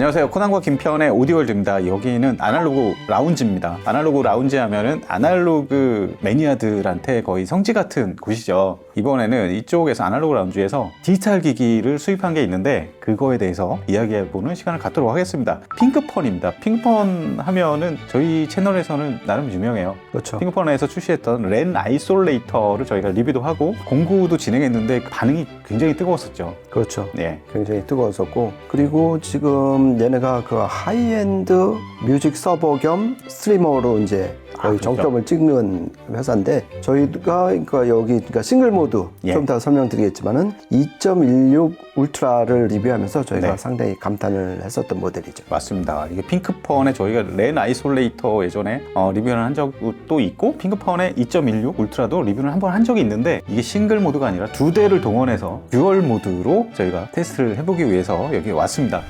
안녕하세요. 코난과 김편의 오디오월드입니다. 여기는 아날로그 라운지입니다. 아날로그 라운지 하면은 아날로그 매니아들한테 거의 성지 같은 곳이죠. 이번에는 이쪽에서 아날로그 라운지에서 디지털 기기를 수입한 게 있는데 그거에 대해서 이야기해보는 시간을 갖도록 하겠습니다. 핑크펀입니다. 핑크펀 하면은 저희 채널에서는 나름 유명해요. 그렇죠. 핑크펀에서 출시했던 랜 아이솔레이터를 저희가 리뷰도 하고 공구도 진행했는데 반응이 굉장히 뜨거웠었죠. 그렇죠. 네. 굉장히 뜨거웠었고, 그리고 지금 얘네가 그 하이엔드 뮤직 서버 겸 스트리머로 이제 거의 그렇죠. 정점을 찍는 회사인데, 저희가 그러니까 여기 싱글 모드 예. 좀 더 설명드리겠지만은 2.16 울트라를 리뷰하면서 저희가 네. 상당히 감탄을 했었던 모델이죠. 맞습니다. 이게 핑크펀에 저희가 랜 아이솔레이터 예전에 리뷰를 한 적도 있고 핑크펀의 2.16 울트라도 리뷰를 한 번 한 적이 있는데 이게 싱글 모드가 아니라 두 대를 동원해서 듀얼 모드로 저희가 테스트를 해보기 위해서 여기 왔습니다.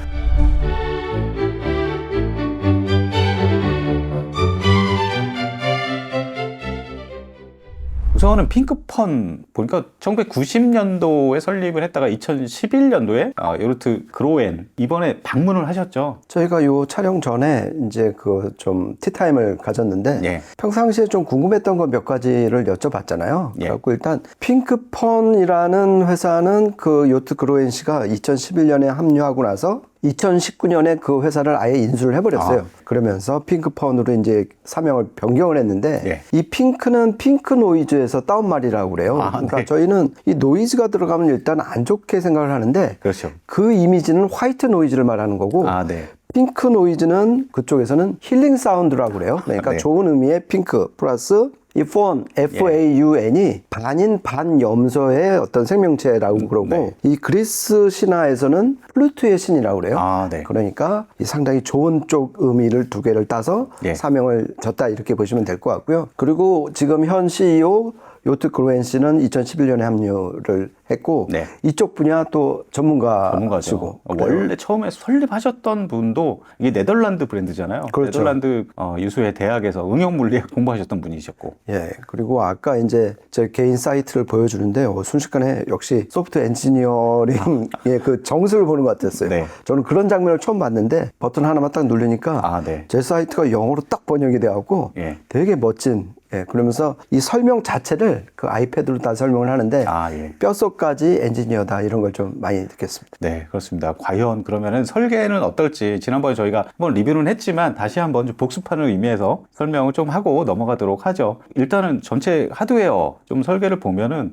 우선은 핑크펀 보니까 1990년도에 설립을 했다가 2011년도에 요르트 그로엔 이번에 방문을 하셨죠. 저희가 요 촬영 전에 이제 그 좀 티타임을 가졌는데, 예. 평상시에 좀 궁금했던 거 몇 가지를 여쭤봤잖아요. 예. 그래갖고 일단 핑크펀이라는 회사는 그 요트 그로엔 씨가 2011년에 합류하고 나서 2019년에 그 회사를 아예 인수를 해버렸어요. 그러면서 핑크펀으로 이제 사명을 변경을 했는데, 예. 이 핑크는 핑크 노이즈에서 따온 말이라고 그래요. 그러니까 네. 저희는 이 노이즈가 들어가면 일단 안 좋게 생각을 하는데, 그렇죠. 그 이미지는 화이트 노이즈를 말하는 거고, 네. 핑크 노이즈는 그쪽에서는 힐링 사운드라고 그래요. 그러니까 네. 좋은 의미의 핑크 플러스 이 폰, FAUN이 반인 반염소의 어떤 생명체라고 그러고, 네. 이 그리스 신화에서는 플루토의 신이라고 그래요. 네. 그러니까 이 상당히 좋은 쪽 의미를 두 개를 따서 예. 사명을 졌다 이렇게 보시면 될 것 같고요. 그리고 지금 현 CEO 요트 그로엔 씨는 2011년에 합류를 했고, 네. 이쪽 분야 또 전문가죠. 전문가시고, 원래 처음에 설립하셨던 분도 이게 네덜란드 브랜드잖아요. 그렇죠. 네덜란드 유수의 대학에서 응용물리학 공부하셨던 분이셨고. 예, 그리고 아까 이제 제 개인 사이트를 보여주는데 순식간에 역시 소프트 엔지니어링의 그 정수를 보는 것 같았어요. 네. 저는 그런 장면을 처음 봤는데 버튼 하나만 딱 누르니까 네. 제 사이트가 영어로 딱 번역이 돼갖고 예. 되게 멋진, 그러면서 이 설명 자체를 그 아이패드로 다 설명을 하는데 예. 뼛속까지 엔지니어다 이런 걸 좀 많이 느꼈습니다. 네, 그렇습니다. 과연 그러면은 설계는 어떨지 지난번에 저희가 한번 리뷰는 했지만 다시 한번 좀 복습하는 의미에서 설명을 좀 하고 넘어가도록 하죠. 일단은 전체 하드웨어 좀 설계를 보면은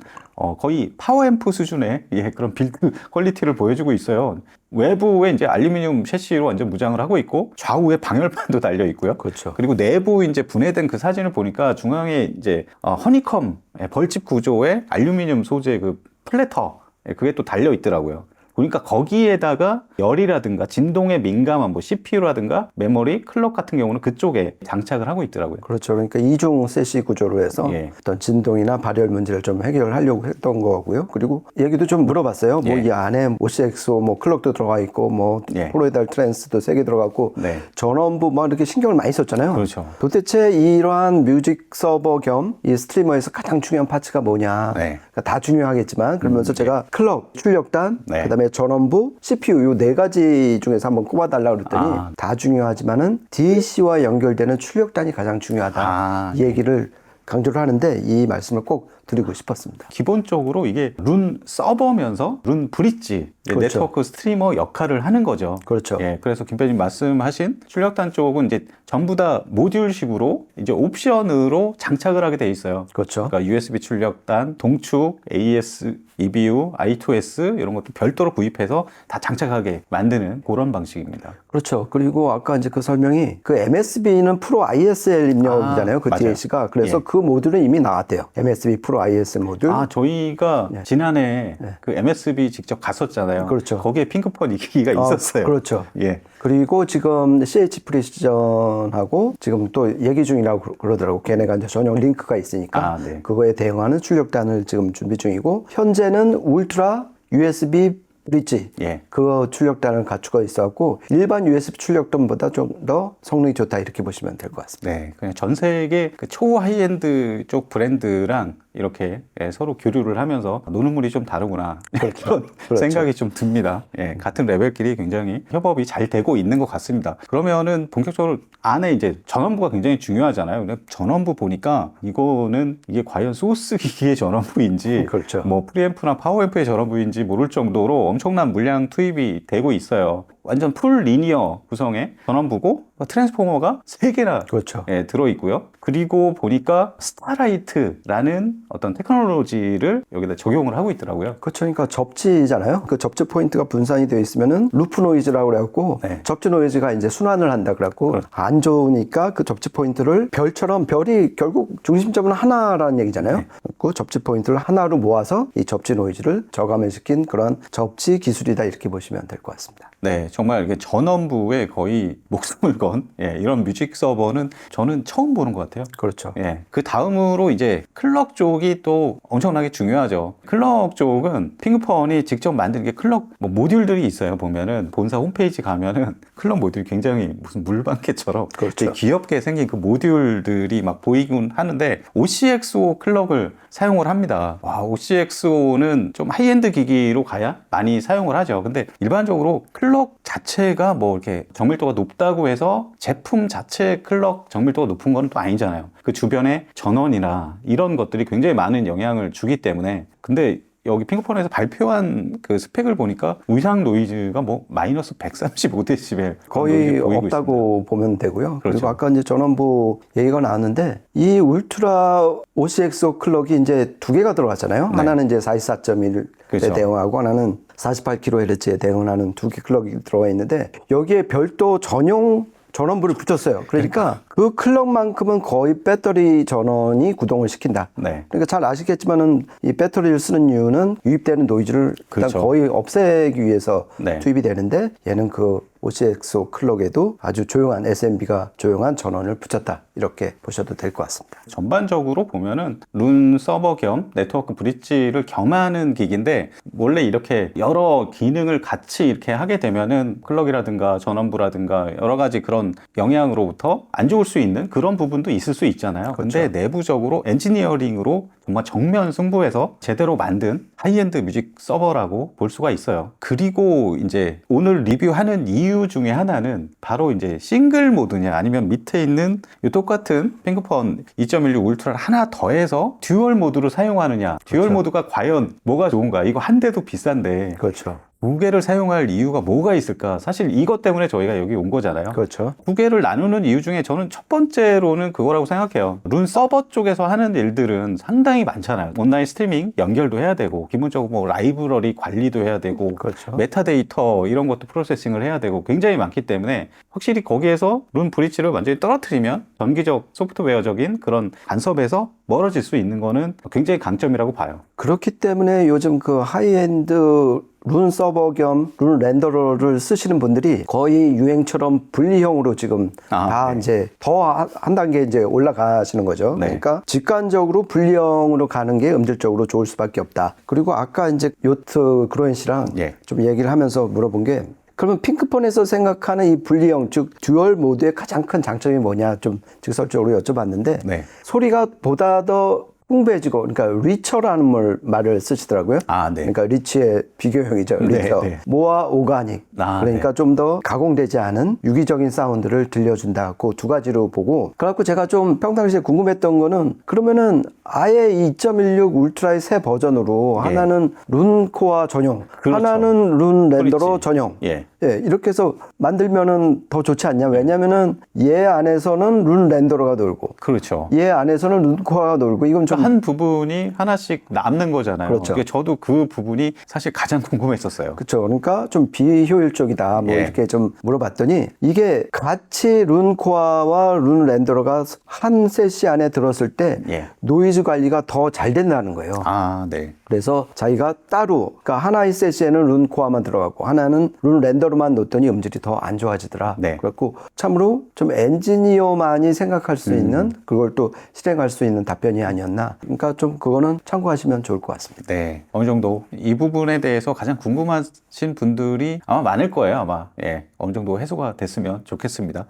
거의 파워앰프 수준의 그런 빌드 퀄리티를 보여주고 있어요. 외부에 이제 알루미늄 셰시로 완전 무장을 하고 있고 좌우에 방열판도 달려 있고요. 그렇죠. 그리고 내부 이제 분해된 그 사진을 보니까 중앙에 이제 허니컴 벌집 구조의 알루미늄 소재 그 플래터 그게 또 달려 있더라고요. 그러니까 거기에다가 열이라든가 진동에 민감한 뭐 CPU라든가 메모리, 클럭 같은 경우는 그쪽에 장착을 하고 있더라고요. 그렇죠. 그러니까 이중 세시 구조로 해서 예. 어떤 진동이나 발열 문제를 좀 해결하려고 했던 거고요. 그리고 얘기도 좀 물어봤어요. 뭐 예. 이 안에 OCXO 뭐 클럭도 들어가 있고 뭐 예. 폴로이달 트랜스도 3개 들어갔고 네. 전원부 막 이렇게 신경을 많이 썼잖아요. 그렇죠. 도대체 이러한 뮤직 서버 겸 이 스트리머에서 가장 중요한 파츠가 뭐냐. 네. 그러니까 다 중요하겠지만 그러면서 제가 클럭, 출력단, 네. 그다음에 전원부, CPU 요 4가지 중에서 한번 꼽아달라고 그랬더니 다 중요하지만은 DAC와 연결되는 출력단이 가장 중요하다. 이 얘기를 강조를 하는데 이 말씀을 꼭 드리고 싶었습니다. 기본적으로 이게 룬 서버면서 룬 브릿지 그렇죠. 네트워크 스트리머 역할을 하는 거죠. 그렇죠. 그래서 김 PD님 말씀하신 출력단 쪽은 이제 전부 다 모듈식으로 이제 옵션으로 장착을 하게 돼 있어요. 그렇죠. 그러니까 USB 출력단, 동축, AES, EBU, I2S 이런 것도 별도로 구입해서 다 장착하게 만드는 그런 방식입니다. 그렇죠. 그리고 아까 이제 그 설명이 그 MSB는 프로 ISL 입력이잖아요. 그 맞아요. DAC가. 그래서 그 모듈은 이미 나왔대요. MSB 프로 ISL 모듈. 저희가 지난해 그 MSB 직접 갔었잖아요. 그렇죠. 거기에 핑크펀 기기가 있었어요. 그렇죠. 예. 그리고 지금 CH 프리시전하고 지금 또 얘기 중이라고 그러더라고. 걔네가 이제 전용 링크가 있으니까 네. 그거에 대응하는 출력단을 지금 준비 중이고, 현재는 울트라 USB 브릿지 그 출력단을 갖추고 있었고 일반 USB 출력단보다 좀 더 성능이 좋다 이렇게 보시면 될 것 같습니다. 네, 그냥 전 세계 그 초 하이엔드 쪽 브랜드랑 이렇게 서로 교류를 하면서 노는 물이 좀 다르구나 그런 그렇죠. 생각이 좀 듭니다. 같은 레벨끼리 굉장히 협업이 잘 되고 있는 것 같습니다. 그러면은 본격적으로 안에 이제 전원부가 굉장히 중요하잖아요. 근데 전원부 보니까 이게 과연 소스 기기의 전원부인지 그렇죠. 뭐 프리앰프나 파워앰프의 전원부인지 모를 정도로 엄청난 물량 투입이 되고 있어요. 완전 풀 리니어 구성의 전원부고 트랜스포머가 3개나 그렇죠. 들어있고요. 그리고 보니까 스타라이트라는 어떤 테크놀로지를 여기다 적용을 하고 있더라고요. 그렇죠. 그러니까 접지잖아요. 그 접지 포인트가 분산이 되어 있으면은 루프 노이즈라고 그래갖고 네. 접지 노이즈가 이제 순환을 한다 그래갖고 그렇죠. 안 좋으니까 그 접지 포인트를 별처럼 별이 결국 중심점은 하나라는 얘기잖아요. 그 접지 포인트를 하나로 모아서 이 접지 노이즈를 저감시킨 그런 접지 기술이다 이렇게 보시면 될 것 같습니다. 네, 정말 이게 전원부에 거의 목숨을 건 이런 뮤직 서버는 저는 처음 보는 것 같아요. 그렇죠. 그 다음으로 이제 클럭 쪽이 또 엄청나게 중요하죠. 클럭 쪽은 핑크펀이 직접 만든 게 클럭 모듈들이 있어요. 보면은 본사 홈페이지 가면은 클럭 모듈이 굉장히 무슨 물방개처럼 그렇죠. 되게 귀엽게 생긴 그 모듈들이 막 보이곤 하는데 OCXO 클럭을 사용을 합니다. 와, OCXO는 좀 하이엔드 기기로 가야 많이 사용을 하죠. 근데 일반적으로 클럭 자체가 뭐 이렇게 정밀도가 높다고 해서 제품 자체 클럭 정밀도가 높은 건 또 아니잖아요. 그 주변에 전원이나 이런 것들이 굉장히 많은 영향을 주기 때문에. 근데 여기 핑크폰에서 발표한 그 스펙을 보니까 의상 노이즈가 뭐 마이너스 135데시벨 거의 없다고 보면 되고요. 그렇죠. 그리고 아까 이제 전원부 얘기가 나왔는데 이 울트라 OCXO 클럭이 이제 2개가 들어갔잖아요. 네. 하나는 이제 44.1에 그렇죠. 대응하고 하나는 48kHz에 대응하는 2개 클럭이 들어가 있는데 여기에 별도 전용 전원부를 붙였어요. 그러니까 그 클럭만큼은 거의 배터리 전원이 구동을 시킨다. 네. 그러니까 잘 아시겠지만은 이 배터리를 쓰는 이유는 유입되는 노이즈를 일단 그렇죠. 거의 없애기 위해서 네. 투입이 되는데 얘는 그 OCXO 클럭에도 아주 조용한 SMB가 조용한 전원을 붙였다. 이렇게 보셔도 될 것 같습니다. 전반적으로 보면은 룬 서버 겸 네트워크 브릿지를 겸하는 기기인데 원래 이렇게 여러 기능을 같이 이렇게 하게 되면은 클럭이라든가 전원부라든가 여러 가지 그런 영향으로부터 안 좋을 수 있는 그런 부분도 있을 수 있잖아요. 근데 내부적으로 엔지니어링으로 정말 정면 승부해서 제대로 만든 하이엔드 뮤직 서버라고 볼 수가 있어요. 그리고 이제 오늘 리뷰하는 이유 중에 하나는 바로 이제 싱글 모드냐 아니면 밑에 있는 이 똑같은 핑크폰 2.16 울트라를 하나 더해서 듀얼 모드로 사용하느냐. 듀얼 그렇죠. 모드가 과연 뭐가 좋은가. 이거 한 대도 비싼데 그렇죠. 2개를 사용할 이유가 뭐가 있을까? 사실 이것 때문에 저희가 여기 온 거잖아요. 그렇죠. 2개를 나누는 이유 중에 저는 첫 번째로는 그거라고 생각해요. 룬 서버 쪽에서 하는 일들은 상당히 많잖아요. 온라인 스트리밍 연결도 해야 되고, 기본적으로 뭐 라이브러리 관리도 해야 되고, 그렇죠. 메타데이터 이런 것도 프로세싱을 해야 되고 굉장히 많기 때문에 확실히 거기에서 룬 브릿지를 완전히 떨어뜨리면 전기적 소프트웨어적인 그런 간섭에서 멀어질 수 있는 거는 굉장히 강점이라고 봐요. 그렇기 때문에 요즘 그 하이엔드 룬 서버 겸 룬 렌더러를 쓰시는 분들이 거의 유행처럼 분리형으로 지금 다 네. 이제 더 한 단계 이제 올라가시는 거죠. 네. 그러니까 직관적으로 분리형으로 가는 게 음질적으로 좋을 수밖에 없다. 그리고 아까 이제 요트 그로엔 씨랑 예. 좀 얘기를 하면서 물어본 게 그러면 핑크폰에서 생각하는 이 분리형 즉 듀얼 모드의 가장 큰 장점이 뭐냐 좀 직설적으로 여쭤봤는데 네. 소리가 보다 더 풍부해지고 그러니까 리처라는 말을 쓰시더라고요. 아, 네. 그러니까 리치의 비교형이죠. 네, 리처. 네. 모아 오가닉. 아, 그러니까 좀 더 가공되지 않은 유기적인 사운드를 들려준다. 그 두 가지로 보고 그래갖고 제가 좀 평상시에 궁금했던 거는 그러면은 아예 2.16 울트라의 새 버전으로 예. 하나는 룬코어 전용, 그렇죠. 하나는 룬 렌더러 브릿지. 전용. 예. 예, 이렇게 해서 만들면은 더 좋지 않냐? 왜냐면은 얘 안에서는 룬 렌더러가 놀고 그렇죠. 얘 안에서는 룬코어가 놀고 이건 좀 한 부분이 하나씩 남는 거잖아요. 그렇죠. 그러니까 저도 그 부분이 사실 가장 궁금했었어요. 그렇죠. 그러니까 좀 비효율적이다. 뭐 예. 이렇게 좀 물어봤더니 이게 같이 룬코어와 룬 렌더러가 한 세시 안에 들었을 때 예. 노이즈 관리가 더 잘 된다는 거예요. 아, 네. 그래서 자기가 따로 그러니까 하나의 세시에는 룬 코어만 들어가고 하나는 룬 렌더로만 놓더니 음질이 더 안 좋아지더라. 네. 그래갖고 참으로 좀 엔지니어만이 생각할 수 있는 그걸 또 실행할 수 있는 답변이 아니었나. 그러니까 좀 그거는 참고하시면 좋을 것 같습니다. 네. 어느 정도 이 부분에 대해서 가장 궁금하신 분들이 아마 많을 거예요. 아마. 예. 어느 정도 해소가 됐으면 좋겠습니다.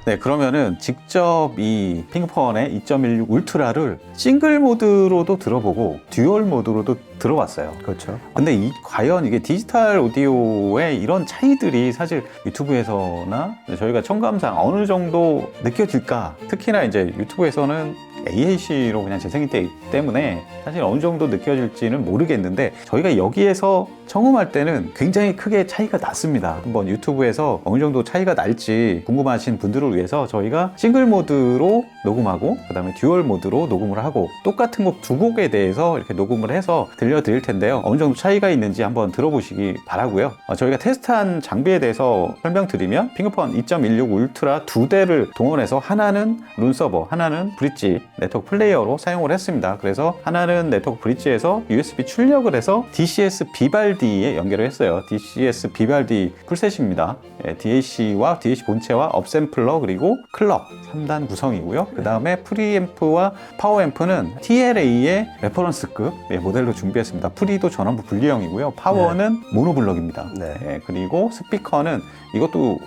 네, 그러면은 직접 이 핑크폰의 2.16 울트라를 싱글 모드로도 들어보고 듀얼 모드로도 들어봤어요. 그렇죠. 근데 과연 이게 디지털 오디오의 이런 차이들이 사실 유튜브에서나 저희가 청감상 어느 정도 느껴질까? 특히나 이제 유튜브에서는 AAC로 그냥 재생이 되기 때문에 사실 어느 정도 느껴질지는 모르겠는데 저희가 여기에서 청음할 때는 굉장히 크게 차이가 났습니다. 한번 유튜브에서 어느 정도 차이가 날지 궁금하신 분들을 위해서 저희가 싱글 모드로 녹음하고 그 다음에 듀얼 모드로 녹음을 하고 똑같은 곡 두 곡에 대해서 이렇게 녹음을 해서 들려드릴 텐데요. 어느 정도 차이가 있는지 한번 들어보시기 바라고요. 저희가 테스트한 장비에 대해서 설명드리면 핑크폰 2.16 울트라 두 대를 동원해서 하나는 룬서버, 하나는 브릿지 네트워크 플레이어로 사용을 했습니다. 그래서 하나는 네트워크 브릿지에서 USB 출력을 해서 DCS 비발디에 연결을 했어요. DCS 비발디 풀셋입니다. DAC와 DAC 본체와 업샘플러 그리고 클럭 3단 구성이고요. 그 다음에 프리앰프와 파워앰프는 TLA의 레퍼런스급 모델로 준비했습니다. 프리도 전원부 분리형이고요. 파워는 모노블럭입니다. 네. 그리고 스피커는 이것도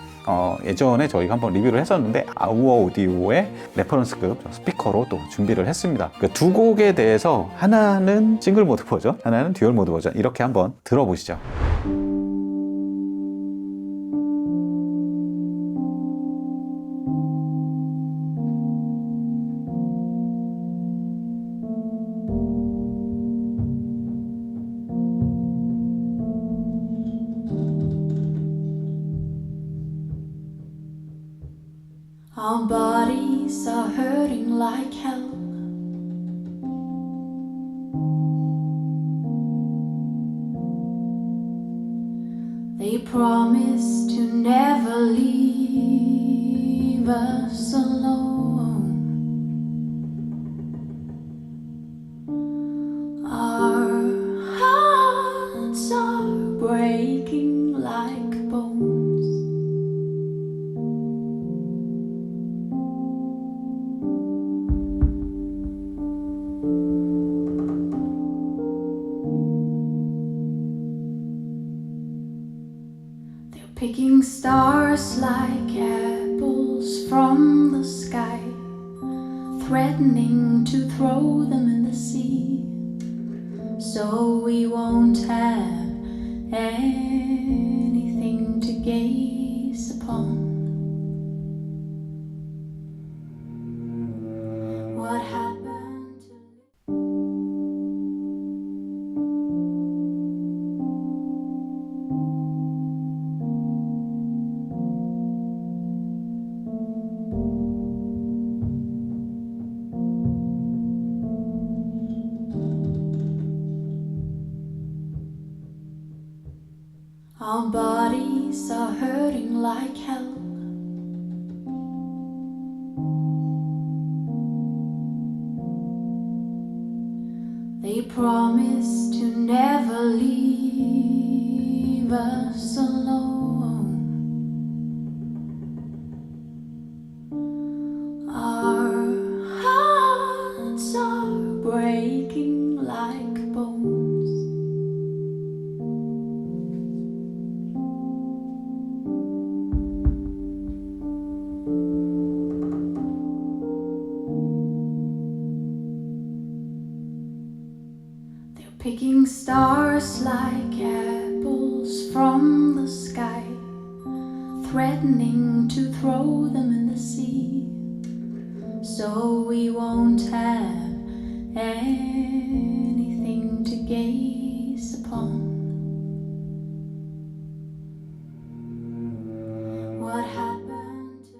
예전에 저희가 한번 리뷰를 했었는데 아우어 오디오의 레퍼런스급 스피커로 또 준비를 했습니다. 그 두 곡에 대해서 하나는 싱글 모드 버전, 하나는 듀얼 모드 버전 이렇게 한번 들어보시죠. Our bodies are hurting like hell. They promise to never leave us alone. Our hearts are breaking like bones. Picking stars like apples from the sky, threatening to throw them in the sea, so we won't have anything to gaze upon. What happened to Our bodies are hurting like hell. They promise to never leave us alone. Our hearts are breaking like bones. Picking stars like apples from the sky, threatening to throw them in the sea, so we won't have anything to gaze upon. What happened to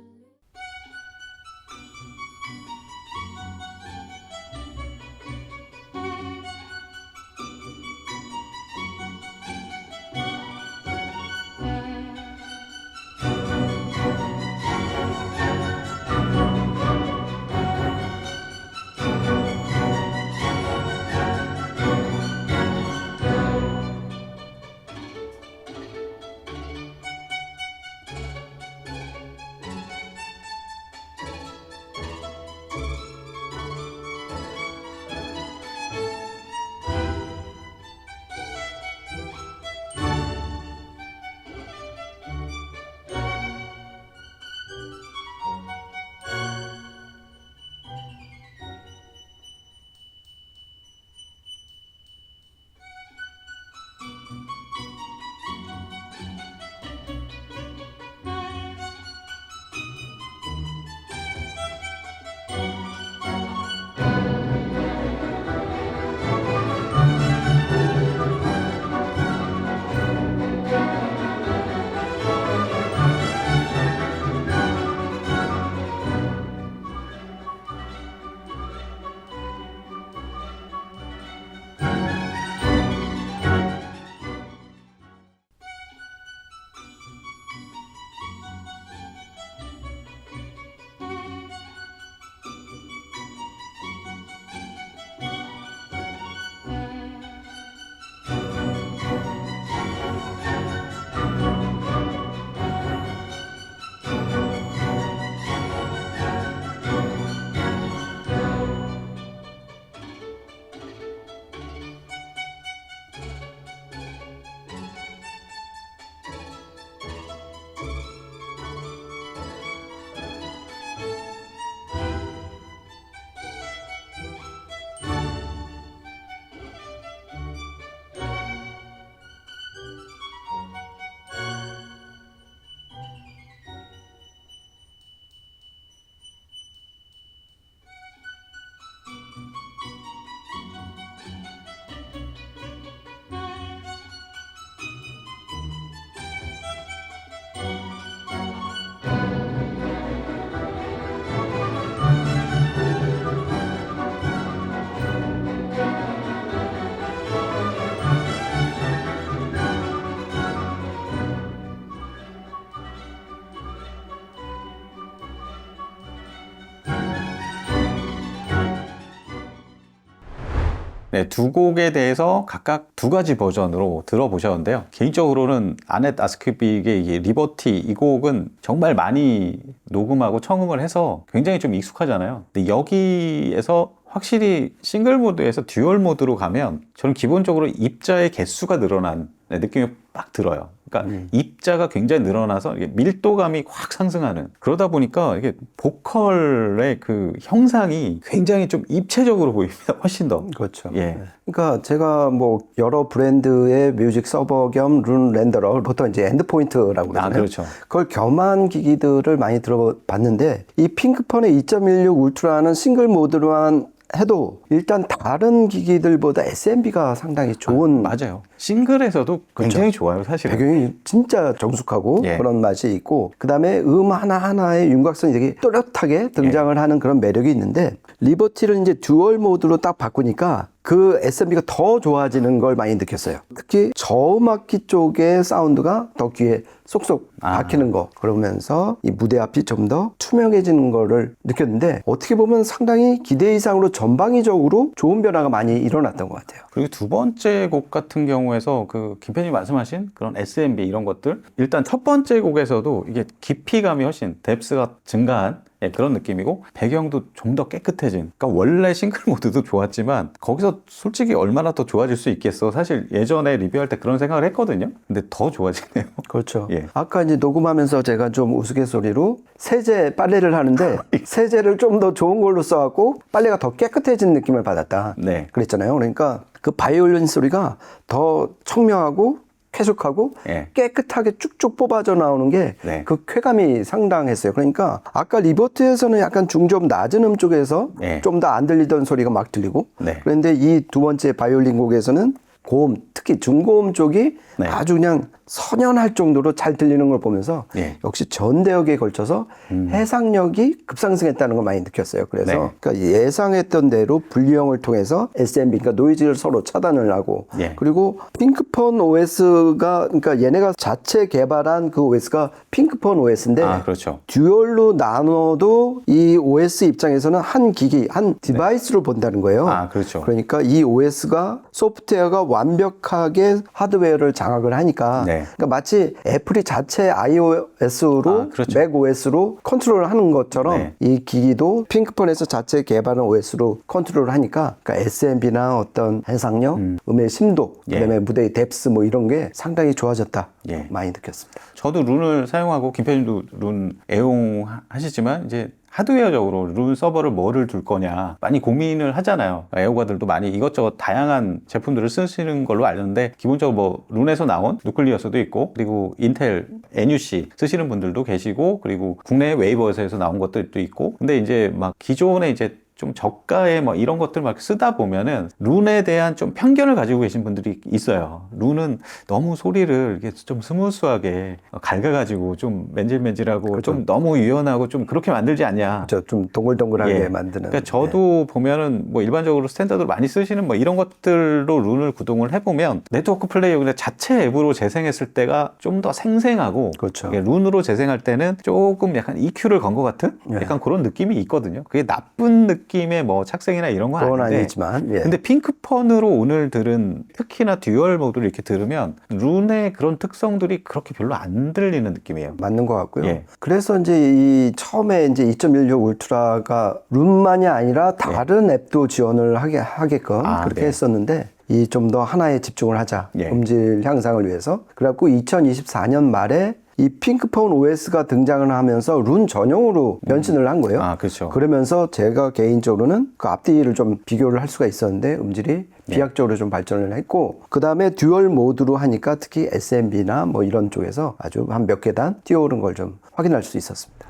네, 두 곡에 대해서 각각 두 가지 버전으로 들어보셨는데요. 개인적으로는 아넷 아스크빅의 이 리버티 이 곡은 정말 많이 녹음하고 청음을 해서 굉장히 좀 익숙하잖아요. 근데 여기에서 확실히 싱글 모드에서 듀얼 모드로 가면 저는 기본적으로 입자의 개수가 늘어난 느낌이 빡 들어요. 그러니까 입자가 굉장히 늘어나서 이게 밀도감이 확 상승하는, 그러다 보니까 이게 보컬의 그 형상이 굉장히 좀 입체적으로 보입니다. 훨씬 더. 그렇죠. 예. 그러니까 제가 뭐 여러 브랜드의 뮤직 서버 겸 룬 렌더러, 보통 이제 엔드포인트라고 그러잖아요. 그렇죠. 그걸 겸한 기기들을 많이 들어봤는데 이 핑크폰의 2.16 울트라는 싱글 모드로만 해도 일단 다른 기기들보다 SMB가 상당히 좋은 맞아요. 싱글에서도 굉장히 좋아요, 사실은. 배경이 진짜 정숙하고 예. 그런 맛이 있고, 그 다음에 하나하나의 윤곽선이 되게 또렷하게 등장을 하는 그런 매력이 있는데, 리버티를 이제 듀얼 모드로 딱 바꾸니까 그 SMB가 더 좋아지는 걸 많이 느꼈어요. 특히 저음악기 쪽의 사운드가 더 귀에 쏙쏙 박히는 거, 그러면서 이 무대 앞이 좀 더 투명해지는 거를 느꼈는데, 어떻게 보면 상당히 기대 이상으로 전방위적으로 좋은 변화가 많이 일어났던 것 같아요. 그리고 두 번째 곡 같은 경우에서 그 김 팬님 말씀하신 그런 SMB 이런 것들, 일단 첫 번째 곡에서도 이게 깊이감이 훨씬 뎁스가 증가한 그런 느낌이고, 배경도 좀 더 깨끗해진, 그러니까 원래 싱글 모드도 좋았지만 거기서 솔직히 얼마나 더 좋아질 수 있겠어, 사실 예전에 리뷰할 때 그런 생각을 했거든요. 근데 더 좋아지네요. 그렇죠. 예. 아까 이제 녹음하면서 제가 좀 우스갯소리로 세제 빨래를 하는데 세제를 좀 더 좋은 걸로 써갖고 빨래가 더 깨끗해진 느낌을 받았다. 네. 그랬잖아요. 그러니까 그 바이올린 소리가 더 청명하고 쾌적하고 예. 깨끗하게 쭉쭉 뽑아져 나오는 게 네. 그 쾌감이 상당했어요. 그러니까 아까 리버트에서는 약간 중저음 낮은 음 쪽에서 네. 좀 더 안 들리던 소리가 막 들리고, 네. 그런데 이 두 번째 바이올린 곡에서는 고음, 특히 중고음 쪽이 네. 아주 그냥 선연할 정도로 잘 들리는 걸 보면서 예. 역시 전대역에 걸쳐서 해상력이 급상승했다는 걸 많이 느꼈어요. 그래서 네. 그러니까 예상했던 대로 분리형을 통해서 SMB, 그러니까 노이즈를 서로 차단을 하고, 예. 그리고 핑크폰 OS가, 그러니까 얘네가 자체 개발한 그 OS가 핑크폰 OS인데 그렇죠. 듀얼로 나눠도 이 OS 입장에서는 한 기기, 한 디바이스로 본다는 거예요. 그렇죠. 그러니까 이 OS가 소프트웨어가 완벽하게 하드웨어를 장악을 하니까, 네. 그러니까 마치 애플이 자체 iOS로 그렇죠. 맥 OS로 컨트롤을 하는 것처럼 네. 이 기기도 핑크폰에서 자체 개발한 OS로 컨트롤을 하니까, 그러니까 SMB나 어떤 해상력, 음의 심도, 예. 그다음에 무대의 뎁스 뭐 이런 게 상당히 좋아졌다. 예. 많이 느꼈습니다. 저도 룬을 사용하고, 김편님도 룬 애용하시지만 이제 하드웨어적으로 룬 서버를 뭐를 둘 거냐 많이 고민을 하잖아요. 애호가들도 많이 이것저것 다양한 제품들을 쓰시는 걸로 알았는데, 기본적으로 뭐 룬에서 나온 누클리어스도 있고, 그리고 인텔 NUC 쓰시는 분들도 계시고, 그리고 국내 웨이버에서 나온 것들도 있고, 근데 이제 막 기존에 이제 좀 저가의 뭐 이런 것들 막 쓰다 보면은 룬에 대한 좀 편견을 가지고 계신 분들이 있어요. 룬은 너무 소리를 이렇게 좀 스무스하게 갈가가지고 좀 맨질맨질하고 그렇죠. 좀 너무 유연하고 좀 그렇게 만들지 않냐. 좀 동글동글하게 예. 만드는. 그러니까 저도 보면은 뭐 일반적으로 스탠다드로 많이 쓰시는 뭐 이런 것들로 룬을 구동을 해보면 네트워크 플레이어 그냥 자체 앱으로 재생했을 때가 좀 더 생생하고, 그렇죠. 이게 룬으로 재생할 때는 조금 약간 EQ를 건 것 같은 예. 약간 그런 느낌이 있거든요. 그게 나쁜 느낌의 뭐 착색이나 이런 건 그건 아닌데, 아니지만, 예. 근데 핑크폰으로 오늘 들은 특히나 듀얼 모드를 이렇게 들으면 룬의 그런 특성들이 그렇게 별로 안 들리는 느낌이에요. 맞는 것 같고요. 예. 그래서 이제 이 처음에 이제 2.16 울트라가 룬만이 아니라 다른 앱도 지원을 하게끔 그렇게 네. 했었는데, 이 좀 더 하나에 집중을 하자. 예. 음질 향상을 위해서. 그래갖고 2024년 말에 이 핑크폰 OS가 등장을 하면서 룬 전용으로 변신을 한 거예요. 그렇죠. 그러면서 제가 개인적으로는 그 앞뒤를 좀 비교를 할 수가 있었는데, 음질이 비약적으로 좀 발전을 했고, 그 다음에 듀얼 모드로 하니까 특히 SMB나 뭐 이런 쪽에서 아주 한 몇 계단 뛰어오른 걸 좀 확인할 수 있었습니다.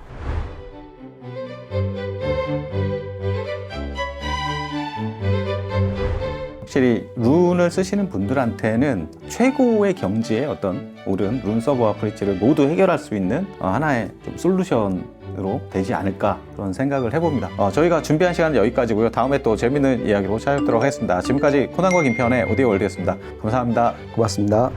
확실히 룬을 쓰시는 분들한테는 최고의 경지의 어떤 오른 룬 서버와 브릿지를 모두 해결할 수 있는 하나의 좀 솔루션으로 되지 않을까, 그런 생각을 해봅니다. 저희가 준비한 시간은 여기까지고요. 다음에 또 재밌는 이야기로 찾아뵙도록 하겠습니다. 지금까지 코난과 김편의 오디오 월드였습니다. 감사합니다. 고맙습니다.